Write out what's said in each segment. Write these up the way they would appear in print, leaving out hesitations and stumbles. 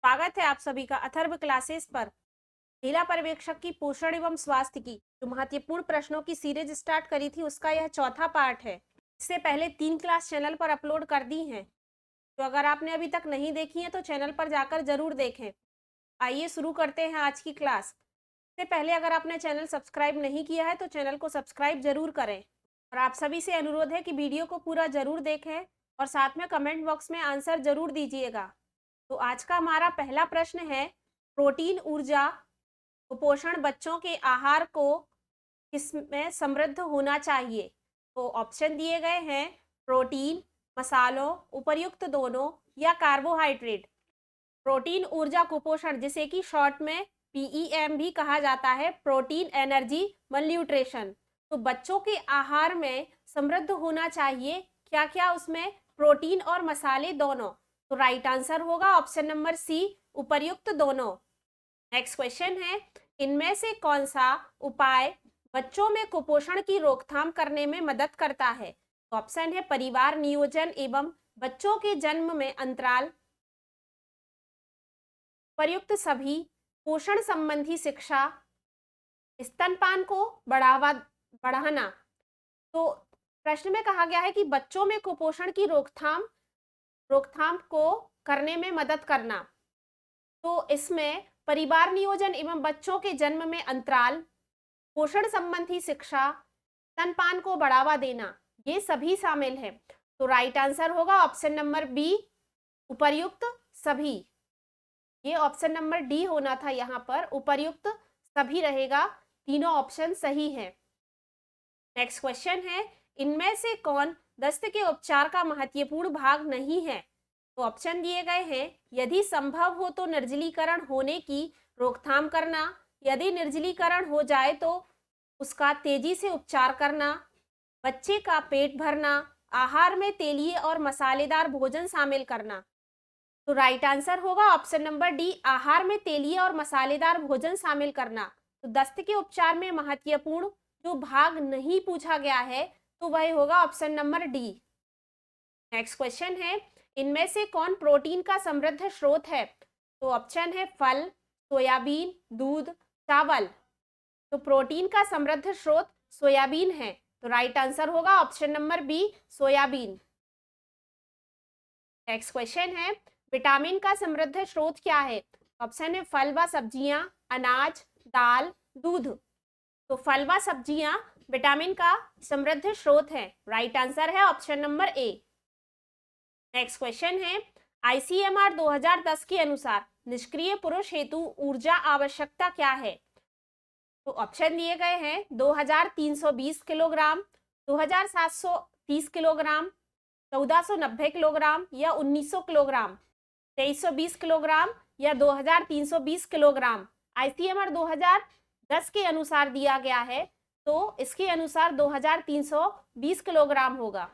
स्वागत है आप सभी का अथर्व क्लासेस पर। महिला पर्यवेक्षक की पोषण एवं स्वास्थ्य की जो महत्वपूर्ण प्रश्नों की सीरीज स्टार्ट करी थी उसका यह चौथा पार्ट है। इससे पहले 3 क्लास चैनल पर अपलोड कर दी हैं, तो अगर आपने अभी तक नहीं देखी है तो चैनल पर जाकर जरूर देखें। आइए शुरू करते हैं आज की क्लास। इससे पहले अगर आपने चैनल सब्सक्राइब नहीं किया है तो चैनल को सब्सक्राइब जरूर करें और आप सभी से अनुरोध है कि वीडियो को पूरा जरूर देखें और साथ में कमेंट बॉक्स में आंसर जरूर दीजिएगा। तो आज का हमारा पहला प्रश्न है, प्रोटीन ऊर्जा कुपोषण बच्चों के आहार को किसमें समृद्ध होना चाहिए। तो ऑप्शन दिए गए हैं प्रोटीन, मसालों, उपर्युक्त दोनों या कार्बोहाइड्रेट। प्रोटीन ऊर्जा कुपोषण जिसे कि शॉर्ट में पीईएम भी कहा जाता है, प्रोटीन एनर्जी मलन्यूट्रिशन। तो बच्चों के आहार में समृद्ध होना चाहिए क्या क्या उसमें, प्रोटीन और मसाले दोनों। तो राइट आंसर होगा ऑप्शन नंबर सी, उपर्युक्त दोनों। नेक्स्ट क्वेश्चन है, इनमें से कौन सा उपाय बच्चों में कुपोषण की रोकथाम करने में मदद करता है। तो ऑप्शन है परिवार नियोजन एवं बच्चों के जन्म में अंतराल, प्रयुक्त सभी, पोषण संबंधी शिक्षा, स्तनपान को बढ़ाना। तो प्रश्न में कहा गया है कि बच्चों में कुपोषण की रोकथाम को करने में मदद करना। तो इसमें परिवार नियोजन एवं बच्चों के जन्म में अंतराल, पोषण संबंधी शिक्षा, स्तनपान को बढ़ावा देना, ये सभी शामिल है। तो राइट आंसर होगा ऑप्शन नंबर बी, उपर्युक्त सभी। ये ऑप्शन नंबर डी होना था, यहाँ पर उपर्युक्त सभी रहेगा। तीनों ऑप्शन सही है। नेक्स्ट क्वेश्चन है, इनमें से कौन दस्त के उपचार का महत्वपूर्ण भाग नहीं है। तो ऑप्शन दिए गए हैं, यदि संभव हो तो निर्जलीकरण होने की रोकथाम करना, यदि निर्जलीकरण हो जाए तो उसका तेजी से उपचार करना, बच्चे का पेट भरना, आहार में तेलीय और मसालेदार भोजन शामिल करना। तो राइट आंसर होगा ऑप्शन नंबर डी, आहार में तेलीय और मसालेदार भोजन शामिल करना। तो दस्त के उपचार में महत्वपूर्ण जो भाग नहीं पूछा गया है तो वह होगा option number D. Next question है, इनमें से कौन प्रोटीन का समृद्ध स्रोत है। तो ऑप्शन है फल, सोयाबीन, दूध, चावल। तो प्रोटीन का समृद्ध स्रोत सोयाबीन है। तो राइट आंसर होगा option number B, soybean. Next question है, विटामिन का समृद्ध स्रोत क्या है। ऑप्शन है फल व सब्जियां, अनाज, दाल, दूध। तो फल व सब्जियां विटामिन का समृद्ध स्रोत है। राइट आंसर है option number A. Next question है, आईसीएमआर 2010 के अनुसार निष्क्रिय पुरुष हेतु ऊर्जा आवश्यकता क्या है। तो ऑप्शन दिए गए हैं 2320 किलोग्राम, 2730 किलोग्राम, 1490 किलोग्राम या 1900 किलोग्राम, 2320 किलोग्राम या 2320 किलोग्राम। आईसीएमआर 2010 के अनुसार दिया गया है, तो इसके अनुसार 2320 किलोग्राम होगा।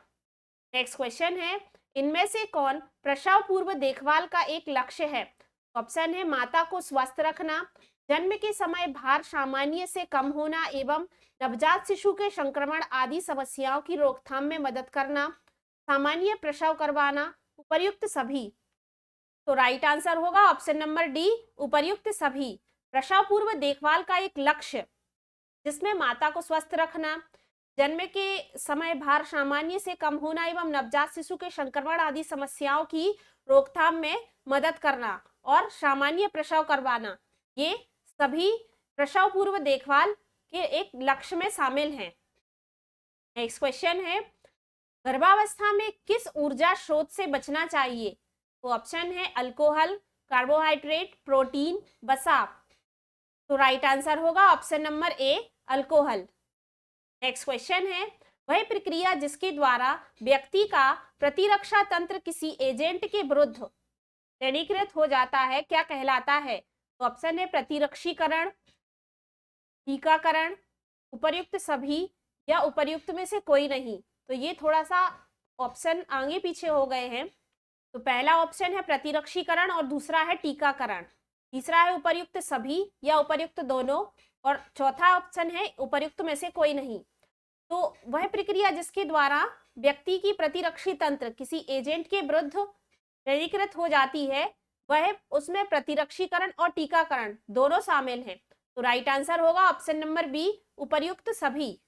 नेक्स्ट क्वेश्चन है, इनमें से कौन प्रसव पूर्व देखभाल का एक लक्ष्य है। ऑप्शन है माता को स्वस्थ रखना, जन्म के समय भार सामान्य से कम होना एवं नवजात शिशु के संक्रमण आदि समस्याओं की रोकथाम में मदद करना, सामान्य प्रसव करवाना, उपर्युक्त सभी। तो राइट आंसर होगा ऑप्शन नंबर डी, उपर्युक्त सभी। प्रसव पूर्व देखभाल का एक लक्ष्य जिसमें माता को स्वस्थ रखना, जन्म के समय भार सामान्य से कम होना एवं नवजात शिशु के संक्रमण आदि समस्याओं की रोकथाम में मदद करना और सामान्य प्रसव करवाना, ये सभी प्रसव पूर्व देखभाल के एक लक्ष्य में शामिल हैं। नेक्स्ट क्वेश्चन है, गर्भावस्था में किस ऊर्जा स्रोत से बचना चाहिए। तो ऑप्शन है अल्कोहल, कार्बोहाइड्रेट, प्रोटीन, वसा। तो राइट आंसर होगा option number A, alcohol. Next question है, वह प्रक्रिया जिसके द्वारा व्यक्ति का प्रतिरक्षा तंत्र किसी एजेंट के विरुद्ध श्रेणीकृत हो जाता है क्या कहलाता है। तो ऑप्शन है प्रतिरक्षीकरण, टीकाकरण, उपर्युक्त सभी या उपर्युक्त में से कोई नहीं। तो ये थोड़ा सा ऑप्शन आगे पीछे हो गए हैं। तो पहला ऑप्शन है प्रतिरक्षीकरण और दूसरा है टीकाकरण, तीसरा है उपर्युक्त सभी या उपर्युक्त दोनों और चौथा ऑप्शन है उपर्युक्त में से कोई नहीं। तो वह प्रक्रिया जिसके द्वारा व्यक्ति की प्रतिरक्षी तंत्र किसी एजेंट के विरुद्ध श्रेणीकृत हो जाती है वह उसमें प्रतिरक्षीकरण और टीकाकरण दोनों शामिल हैं। तो राइट आंसर होगा ऑप्शन नंबर बी, उपर्युक्त सभी।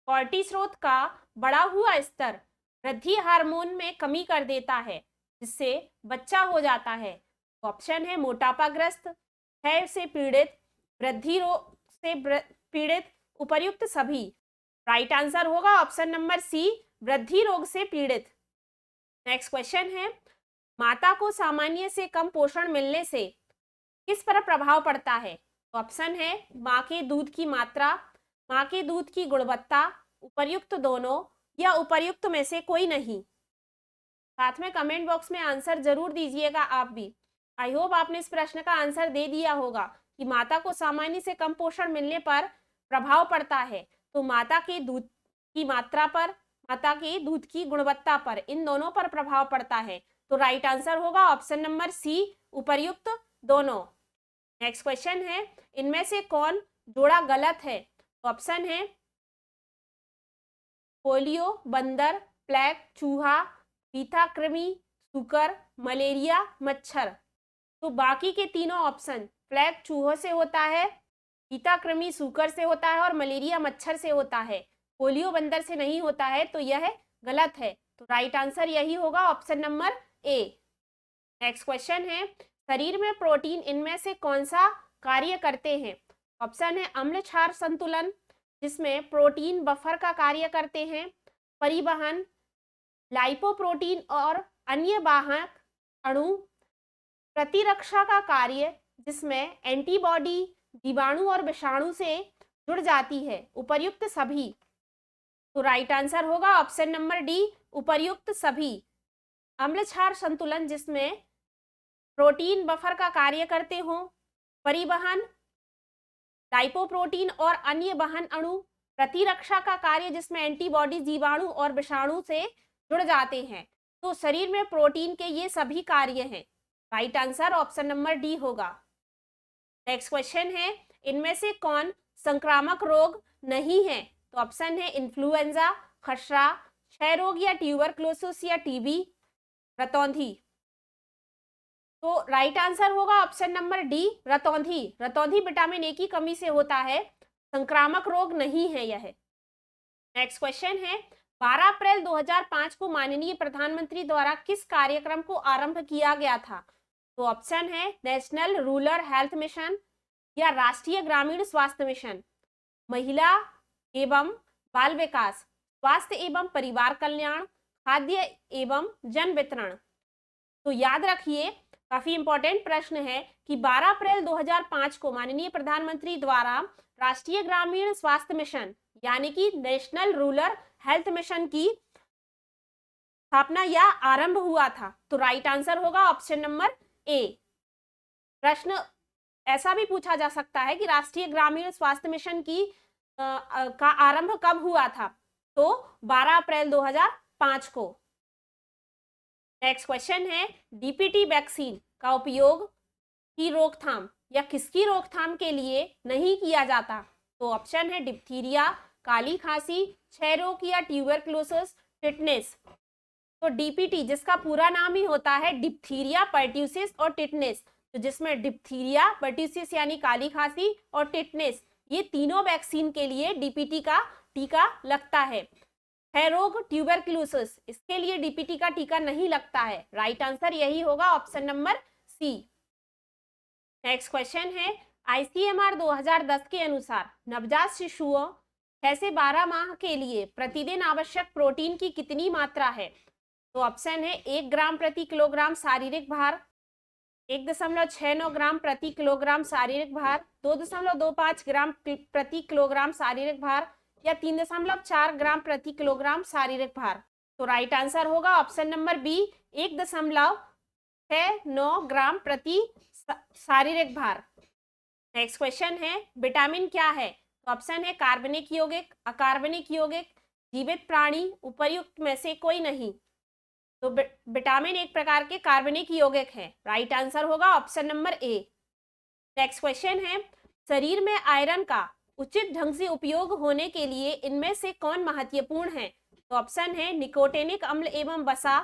कॉर्टिसोल का बढ़ा हुआ स्तर वृद्धि हार्मोन में कमी कर देता है, जिससे बच्चा हो जाता है। ऑप्शन है मोटापाग्रस्त, है से पीड़ित, वृद्धि रोग से पीड़ित, उपर्युक्त सभी। राइट आंसर होगा ऑप्शन नंबर सी, वृद्धि रोग से पीड़ित। नेक्स्ट क्वेश्चन है, माता को सामान्य से कम पोषण मिलने से किस पर प्रभाव पड़ता है? ऑप्शन है माँ के दूध की मात्रा, माँ के दूध की गुणवत्ता, उपर्युक्त दोनों, या उपर्युक्त में से कोई नहीं। साथ में कमेंट बॉक्स में आंसर जरूर दीजिएगा आप भी। आई होप आपने इस प्रश्न का आंसर दे दिया होगा कि माता को सामान्य से कम पोषण मिलने पर प्रभाव पड़ता है। तो माता के दूध की मात्रा पर, माता के दूध की गुणवत्ता पर, इन दोनों पर प्रभाव पड़ता है। तो राइट आंसर होगा ऑप्शन नंबर सी, उपर्युक्त दोनों। नेक्स्ट क्वेश्चन है, इनमें से कौन जोड़ा गलत है? ऑप्शन है पोलियो, बंदर, प्लेग, चूहा, बीथा कृमि, सुकर, मलेरिया, मच्छर। तो बाकी के तीनों ऑप्शन, प्लेग चूहों से होता है, बीथा कृमि सुकर से होता है और मलेरिया मच्छर से होता है, पोलियो बंदर से नहीं होता है। तो यह गलत है। तो राइट आंसर यही होगा option number A. Next question है, शरीर में प्रोटीन इनमें से कौन सा कार्य करते हैं? ऑप्शन है अम्ल क्षार संतुलन, जिसमें प्रोटीन बफर का कार्य करते हैं, परिवहन, लाइपोप्रोटीन और अन्य वाहक अणु, प्रतिरक्षा का कार्य, जिसमें एंटीबॉडी जीवाणु और विषाणु से जुड़ जाती है, उपर्युक्त सभी। तो राइट आंसर होगा ऑप्शन नंबर डी, उपर्युक्त सभी। अम्ल क्षार संतुलन जिसमें प्रोटीन बफर का कार्य करते हो, परिवहन, लाइपोप्रोटीन और अन्य वाहन अणु, प्रतिरक्षा का कार्य जिसमें एंटीबॉडी जीवाणु और विषाणु से जुड़ जाते हैं। तो शरीर में प्रोटीन के ये सभी कार्य हैं। Right answer option number D होगा। नेक्स्ट क्वेश्चन है, इनमें से कौन संक्रामक रोग नहीं है? तो ऑप्शन है इन्फ्लुएंजा, खसरा, क्षय रोग या ट्यूबरक्लोसिस या टीबी, रतौंधी। तो राइट आंसर होगा ऑप्शन नंबर डी, रतौंधी। रतौंधी विटामिन ए की कमी से होता है, संक्रामक रोग नहीं है यह। नेक्स्ट क्वेश्चन है, 12 अप्रैल 2005 को माननीय प्रधानमंत्री द्वारा किस कार्यक्रम को आरंभ किया गया था? तो ऑप्शन है नेशनल रूरल हेल्थ मिशन या राष्ट्रीय ग्रामीण स्वास्थ्य मिशन, महिला एवं बाल विकास, स्वास्थ्य एवं परिवार कल्याण, खाद्य एवं जन वितरण। तो याद रखिए, काफी इंपॉर्टेंट प्रश्न है कि 12 अप्रैल 2005 को माननीय प्रधानमंत्री द्वारा राष्ट्रीय ग्रामीण स्वास्थ्य मिशन यानी कि नेशनल रूरल हेल्थ मिशन की स्थापना या आरंभ हुआ था। तो राइट आंसर होगा ऑप्शन नंबर ए। प्रश्न ऐसा भी पूछा जा सकता है कि राष्ट्रीय ग्रामीण स्वास्थ्य मिशन की का आरंभ कब हुआ था? तो 12 अप्रैल 2005 को। नेक्स्ट क्वेश्चन है, डीपीटी वैक्सीन का उपयोग की रोकथाम या किसकी रोकथाम के लिए नहीं किया जाता? तो ऑप्शन है डिप्थीरिया, काली खांसी, क्षय रोग या ट्यूबरक्लोसिस, टिटनेस। तो डीपीटी जिसका पूरा नाम ही होता है डिप्थीरिया, पर्ट्यूसिस और टिटनेस, तो जिसमें डिप्थीरिया, पर्ट्यूसिस यानी काली खांसी और टिटनेस, ये तीनों वैक्सीन के लिए डीपीटी का टीका लगता है। क्षय रोग, ट्यूबरक्लोसिस, इसके लिए डीपीटी का टीका नहीं लगता है। राइट आंसर यही होगा option number C. Next question है, आईसीएमआर 2010 के अनुसार नवजात शिशुओं 6 से 12 माह के लिए प्रतिदिन आवश्यक प्रोटीन की कितनी मात्रा है? तो ऑप्शन है 1 ग्राम प्रति किलोग्राम शारीरिक भार, 1.69 ग्राम प्रति किलोग्राम शारीरिक भार, 2.25 ग्राम प्रति किलोग्राम शारीरिक भार या 3.4 ग्राम प्रति किलोग्राम शारीरिक भार। तो राइट आंसर होगा ऑप्शन नंबर बी, 1.69 ग्राम प्रति शारीरिक भार। नेक्स्ट क्वेश्चन है, विटामिन क्या है? तो ऑप्शन है कार्बनिक यौगिक, अकार्बनिक यौगिक, जीवित प्राणी, उपर्युक्त में से कोई नहीं। तो विटामिन एक प्रकार के कार्बनिक यौगिक है। राइट आंसर होगा option number A. Next question है, शरीर में आयरन का उचित ढंग से उपयोग होने के लिए इनमें से कौन महत्वपूर्ण है? तो ऑप्शन है निकोटेनिक अम्ल एवं वसा,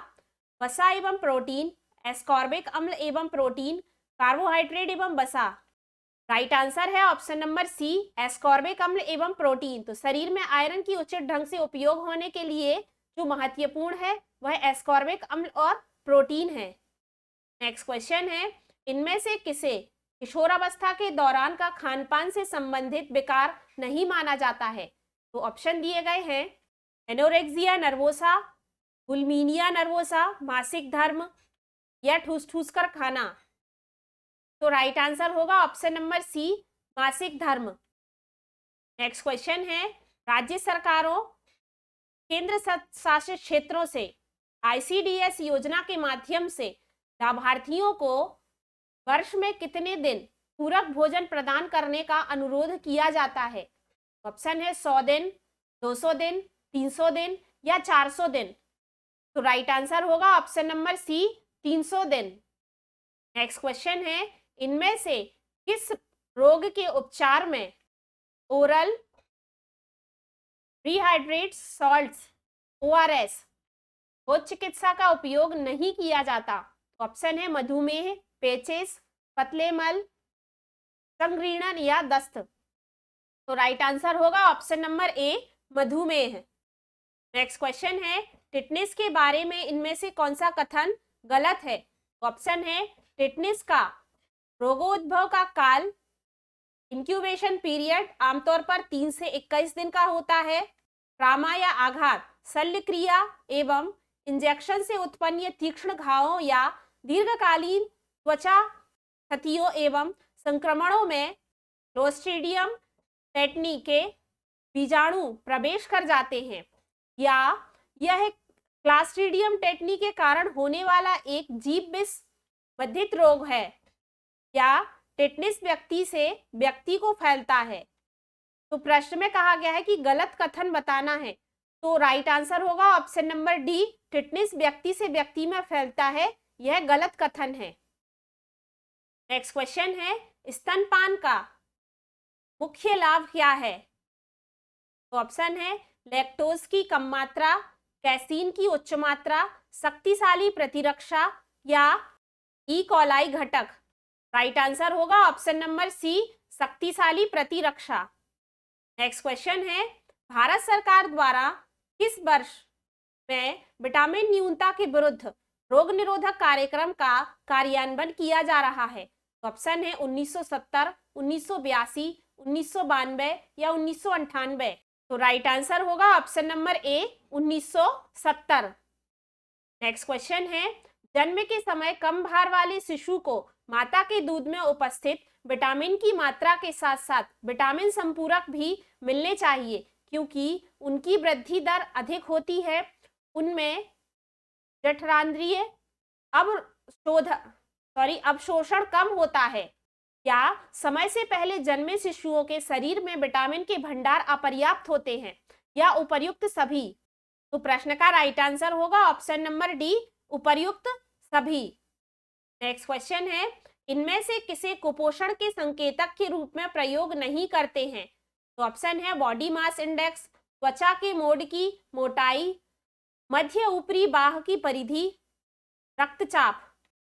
वसा एवं प्रोटीन, एस्कॉर्बिक अम्ल एवं प्रोटीन, कार्बोहाइड्रेट एवं वसा। राइट आंसर है ऑप्शन नंबर सी, एस्कॉर्बिक अम्ल एवं प्रोटीन। तो शरीर में आयरन की उचित ढंग से उपयोग होने के लिए जो महत्वपूर्ण है वह एस्कॉर्बिक अम्ल और प्रोटीन है। नेक्स्ट क्वेश्चन है, इनमें से किसे किशोरावस्था के दौरान का खानपान से संबंधित विकार नहीं माना जाता है? तो ऑप्शन दिए गए हैं, एनोरेक्सिया नर्वोसा, बुलिमिया नर्वोसा, मासिक धर्म या ठूस ठूस कर खाना। तो राइट आंसर होगा ऑप्शन नंबर सी, मासिक धर्म। नेक्स्ट क्वेश्चन है, राज्य सरकारों केंद्र शासित क्षेत्रों से आईसीडीएस योजना के माध्यम से लाभार्थियों को वर्ष में कितने दिन पूरक भोजन प्रदान करने का अनुरोध किया जाता है? ऑप्शन है 100 दिन, 200 दिन, 300 दिन या 400 दिन। तो राइट आंसर होगा ऑप्शन नंबर सी, 300 दिन। नेक्स्ट क्वेश्चन है, इनमें से किस रोग के उपचार में ओरल रिहाइड्रेट सॉल्ट्स ORS भोज चिकित्सा का उपयोग नहीं किया जाता? ऑप्शन है मधुमेह, पेचिस, पतले मल, संघृणन या दस्त। तो राइट आंसर होगा ऑप्शन नंबर ए, मधुमेह। नेक्स्ट क्वेश्चन है, टिटनेस के बारे में इनमें से कौन सा कथन गलत है? ऑप्शन है, टिटनेस का रोगोद्भव का काल, इंक्यूबेशन पीरियड आमतौर पर 3 से 21 दिन का होता है, ट्रामा या आघात, शल्य क्रिया एवं इंजेक्शन से उत्पन्न तीक्ष्ण घावों या दीर्घकालीन त्वचा क्षतियों एवं संक्रमणों में क्लोस्ट्रीडियम टेटनी के बीजाणु प्रवेश कर जाते हैं, या यह क्लोस्ट्रीडियम टेटनी के कारण होने वाला एक जीव विष बाधित रोग है, या टिटनेस व्यक्ति से व्यक्ति को फैलता है? तो प्रश्न में कहा गया है कि गलत कथन बताना है। तो राइट आंसर होगा ऑप्शन नंबर डी, टिटनेस व्यक्ति से व्यक्ति में फैलता है, यह गलत कथन है। नेक्स्ट क्वेश्चन है, स्तनपान का मुख्य लाभ क्या है? तो ऑप्शन है, लैक्टोज की कम मात्रा, कैसीन की उच्च मात्रा, शक्तिशाली प्रतिरक्षा या ई कॉलाई घटक। राइट आंसर होगा ऑप्शन नंबर सी, शक्तिशाली प्रतिरक्षा। नेक्स्ट क्वेश्चन है, भारत सरकार द्वारा किस वर्ष में विटामिन न्यूनता के विरुद्ध रोग निरोधक कार्यक्रम का कार्यान्वयन किया जा रहा है? ऑप्शन है 1970, 1982, 1992 या 1998। तो राइट आंसर होगा option number A, 1970। Next question है, जन्म के समय कम भार वाले शिशु को माता के दूध में उपस्थित विटामिन की मात्रा के साथ साथ विटामिन संपूरक भी मिलने चाहिए, क्योंकि उनकी वृद्धि दर अधिक होती है, उनमें जठरांत्रिय अवशोषण कम होता है, या समय से पहले जन्मे शिशुओं के शरीर में विटामिन के भंडार अपर्याप्त होते हैं, या उपर्युक्त सभी। तो प्रश्न का राइट आंसर होगा ऑप्शन नंबर डी, उपर्युक्त सभी। नेक्स्ट क्वेश्चन है, इनमें से किसे कुपोषण के संकेतक के रूप में प्रयोग नहीं करते हैं? तो ऑप्शन है बॉडी मास इंडेक्स, त्वचा के मोड की मोटाई, मध्य ऊपरी बाह की परिधि, रक्तचाप।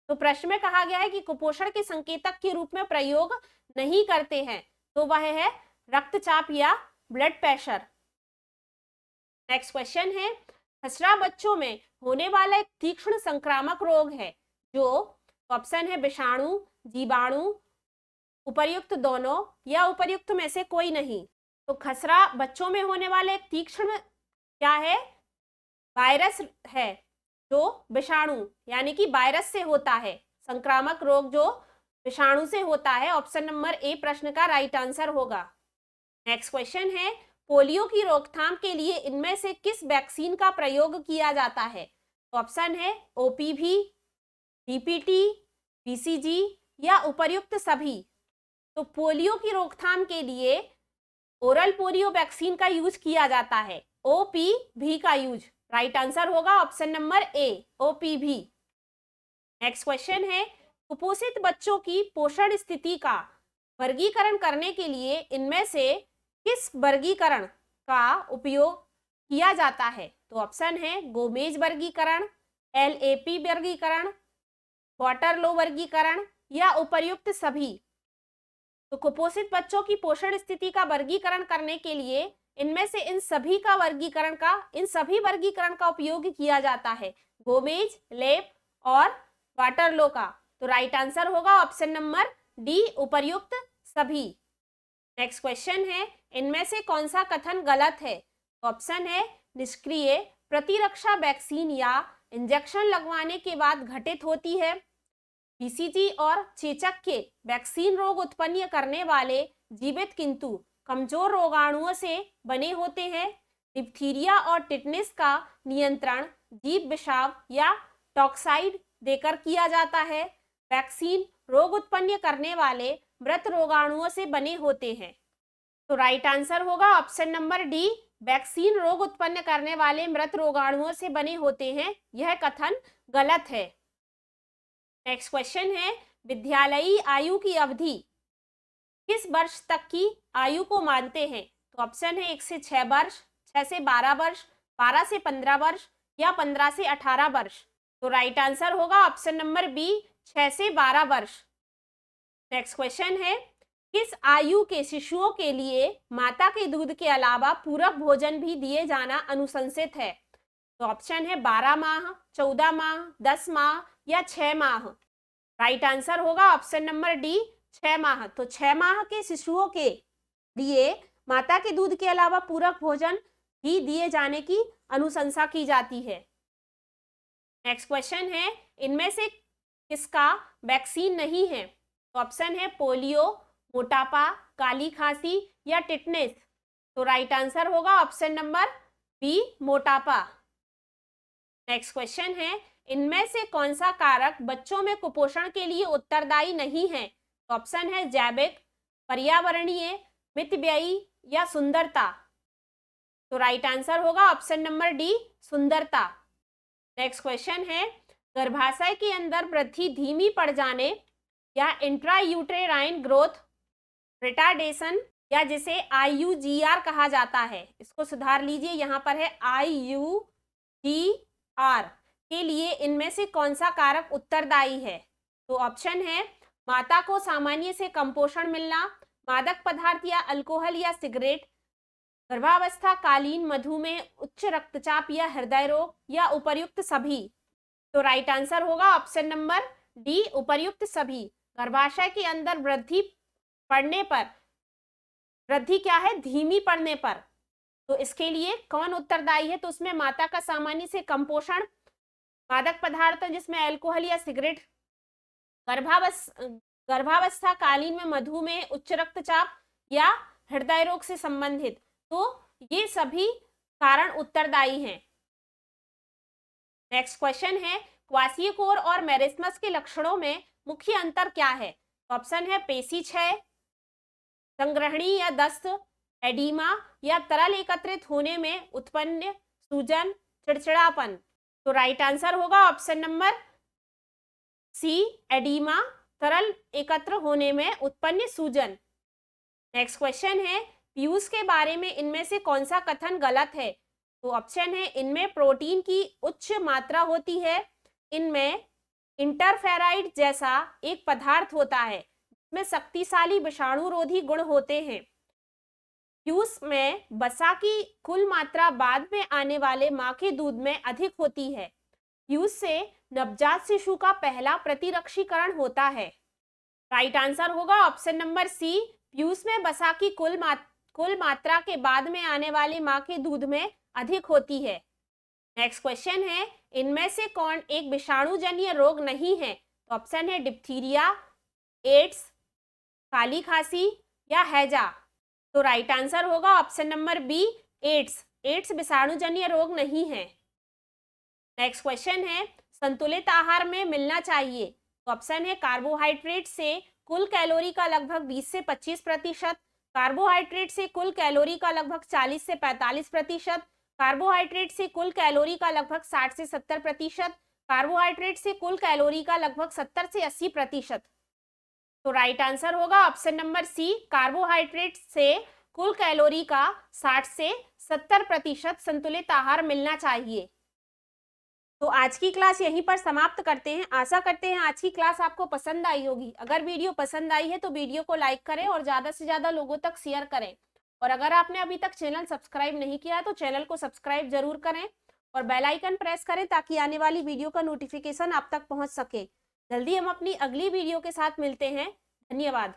तो प्रश्न में कहा गया है कि कुपोषण के संकेतक के रूप में प्रयोग नहीं करते हैं, तो वह है रक्तचाप या ब्लड प्रेशर। नेक्स्ट क्वेश्चन है, खसरा बच्चों में होने वाला एक तीक्ष्ण संक्रामक रोग है जो, ऑप्शन है विषाणु, जीवाणु, उपर्युक्त दोनों या उपर्युक्त में से कोई नहीं। तो खसरा बच्चों में होने वाला एक तीक्ष्ण क्या है? वायरस है जो विषाणु यानी कि वायरस से होता है, संक्रामक रोग जो विषाणु से होता है। ऑप्शन नंबर ए प्रश्न का राइट आंसर होगा। नेक्स्ट क्वेश्चन है, पोलियो की रोकथाम के लिए इनमें से किस वैक्सीन का प्रयोग किया जाता है? ऑप्शन है ओपीवी, डीपीटी, बीसीजी या उपर्युक्त सभी। तो पोलियो की रोकथाम के लिए ओरल पोलियो वैक्सीन का यूज किया जाता है, ओपीवी का यूज। राइट आंसर होगा option number A, OPV. Next question है, कुपोषित बच्चों की पोषण स्थिति का वर्गीकरण करने के लिए इनमें से किस वर्गीकरण का उपयोग किया जाता है? तो ऑप्शन है गोमेज वर्गीकरण, एलएपी वर्गीकरण, वाटरलो वर्गीकरण या उपर्युक्त सभी। तो कुपोषित बच्चों की पोषण स्थिति का वर्गीकरण करने के लिए इनमें से इन सभी वर्गीकरण का उपयोग किया जाता है, गोमेज, लेप और वाटरलो का। तो राइट आंसर होगा ऑप्शन नंबर डी, उपर्युक्त सभी। नेक्स्ट क्वेश्चन है, इनमें से कौन सा कथन गलत है? ऑप्शन है निष्क्रिय प्रतिरक्षा वैक्सीन या इंजेक्शन लगवाने के बाद घटित होती है। बीसीजी और चेचक के वैक्सीन रोग उत्पन्न करने वाले जीवित किंतु कमजोर रोगाणुओं से बने होते हैं। डिप्थीरिया और टिटनेस का नियंत्रण जीव विषाव या टॉक्साइड देकर किया जाता है। वैक्सीन रोग उत्पन्न करने वाले मृत रोगाणुओं से बने होते हैं। तो राइट आंसर होगा ऑप्शन नंबर डी, वैक्सीन रोग उत्पन्न करने वाले मृत रोगाणुओं से बने होते हैं। यह कथन गलत है। नेक्स्ट क्वेश्चन है, विद्यालयी आयु की अवधि किस वर्ष तक की आयु को मानते हैं? तो ऑप्शन है 1 से 6 वर्ष, 6 से 12 वर्ष, 12 से 15 वर्ष या 15 से 18 वर्ष। तो राइट आंसर होगा ऑप्शन नंबर बी, 6 से 12 वर्ष। नेक्स्ट क्वेश्चन है, किस आयु के शिशुओं के लिए माता के दूध के अलावा पूरक भोजन भी दिए जाना अनुशंसित है? तो ऑप्शन है 12 माह, 14 माह, 10 माह या 6 माह। राइट आंसर होगा ऑप्शन नंबर डी, 6 माह। तो 6 माह के शिशुओं के लिए माता के दूध के अलावा पूरक भोजन भी दिए जाने की अनुशंसा की जाती है। नेक्स्ट क्वेश्चन है, इनमें से किसका वैक्सीन नहीं है? तो ऑप्शन है पोलियो, मोटापा, काली खांसी या टिटनेस। तो राइट आंसर होगा ऑप्शन नंबर बी, मोटापा। नेक्स्ट क्वेश्चन है, इनमें से कौन सा कारक बच्चों में कुपोषण के लिए उत्तरदायी नहीं है? तो ऑप्शन है जैविक, पर्यावरणीय, मितव्ययी या सुंदरता। तो राइट आंसर होगा ऑप्शन नंबर डी, सुंदरता। नेक्स्ट क्वेश्चन है, गर्भाशय के अंदर वृद्धि धीमी पड़ जाने या इंट्रायूटेराइन ग्रोथ रिटार्डेशन या जिसे IUGR कहा जाता है, इसको सुधार लीजिए, यहाँ पर है IUGR के लिए इनमें से कौन सा कारक उत्तरदायी है? तो ऑप्शन है माता को सामान्य से कम पोषण मिलना, मादक पदार्थ या अल्कोहल या सिगरेट, गर्भावस्था कालीन मधुमेह, उच्च रक्तचाप या हृदय रोग या उपर्युक्त सभी। तो राइट आंसर होगा ऑप्शन नंबर डी, उपर्युक्त सभी। गर्भाशय के अंदर वृद्धि क्या है? धीमी पड़ने पर। तो इसके लिए कौन उत्तरदायी है? तो उसमें माता का सामान्य से कम पोषण, मादक पदार्थ जिसमें अल्कोहल या सिगरेट, गर्भावस्था कालीन में मधुमेह, उच्च रक्तचाप या हृदय रोग से संबंधित। तो ये सभी कारण उत्तरदायी हैं। नेक्स्ट क्वेश्चन है, क्वासियोकोर और मेरिस्मस के लक्षणों में मुख्य अंतर क्या है? ऑप्शन है पेशी क्षय, संग्रहणी या दस्त, एडीमा या तरल एकत्रित होने में उत्पन्न सूजन, चिड़चिड़ापन। तो राइट आंसर होगा ऑप्शन नंबर सी, एडीमा, तरल एकत्र होने में उत्पन्न सूजन। नेक्स्ट क्वेश्चन है, पीयूष के बारे में इनमें से कौन सा कथन गलत है? तो ऑप्शन है इनमें प्रोटीन की उच्च मात्रा होती है, इनमें इंटरफेराइड जैसा एक पदार्थ होता है जिसमें शक्तिशाली विषाणुरोधी गुण होते हैं। पीयूष में वसा की कुल मात्रा बाद में आने वाले मां के दूध में अधिक होती है। पीयूष से नवजात शिशु का पहला प्रतिरक्षीकरण होता है। राइट आंसर होगा ऑप्शन नंबर सी, पीयूष में वसा की कुल मात्रा के बाद में आने वाले मां के दूध में अधिक होती है। नेक्स्ट क्वेश्चन है, इनमें से कौन एक विषाणुजन्य रोग नहीं है? तो ऑप्शन है डिप्थीरिया, एड्स, काली खांसी या हैजा। तो राइट आंसर होगा option number B, AIDS. AIDS विषाणुजन्य रोग नहीं है। नेक्स्ट क्वेश्चन है, संतुलित आहार में मिलना चाहिए। तो ऑप्शन है कार्बोहाइड्रेट से कुल कैलोरी का लगभग 20 से 25%, कार्बोहाइड्रेट से कुल कैलोरी का लगभग 40 से 45%, कार्बोहाइड्रेट से कुल कैलोरी का लगभग 60 से 70%, कार्बोहाइड्रेट से कुल कैलोरी का लगभग 70 से 80%। तो राइट आंसर होगा ऑप्शन नंबर सी, कार्बोहाइड्रेट से कुल कैलोरी का 60 से 70% संतुलित आहार मिलना चाहिए। तो आज की क्लास यहीं पर समाप्त करते हैं। आशा करते हैं आज की क्लास आपको पसंद आई होगी। अगर वीडियो पसंद आई है तो वीडियो को लाइक करें और ज़्यादा से ज़्यादा लोगों तक शेयर करें। और अगर आपने अभी तक चैनल सब्सक्राइब नहीं किया है तो चैनल को सब्सक्राइब जरूर करें और बेल आइकन प्रेस करें ताकि आने वाली वीडियो का नोटिफिकेशन आप तक पहुंच सके। जल्दी हम अपनी अगली वीडियो के साथ मिलते हैं। धन्यवाद।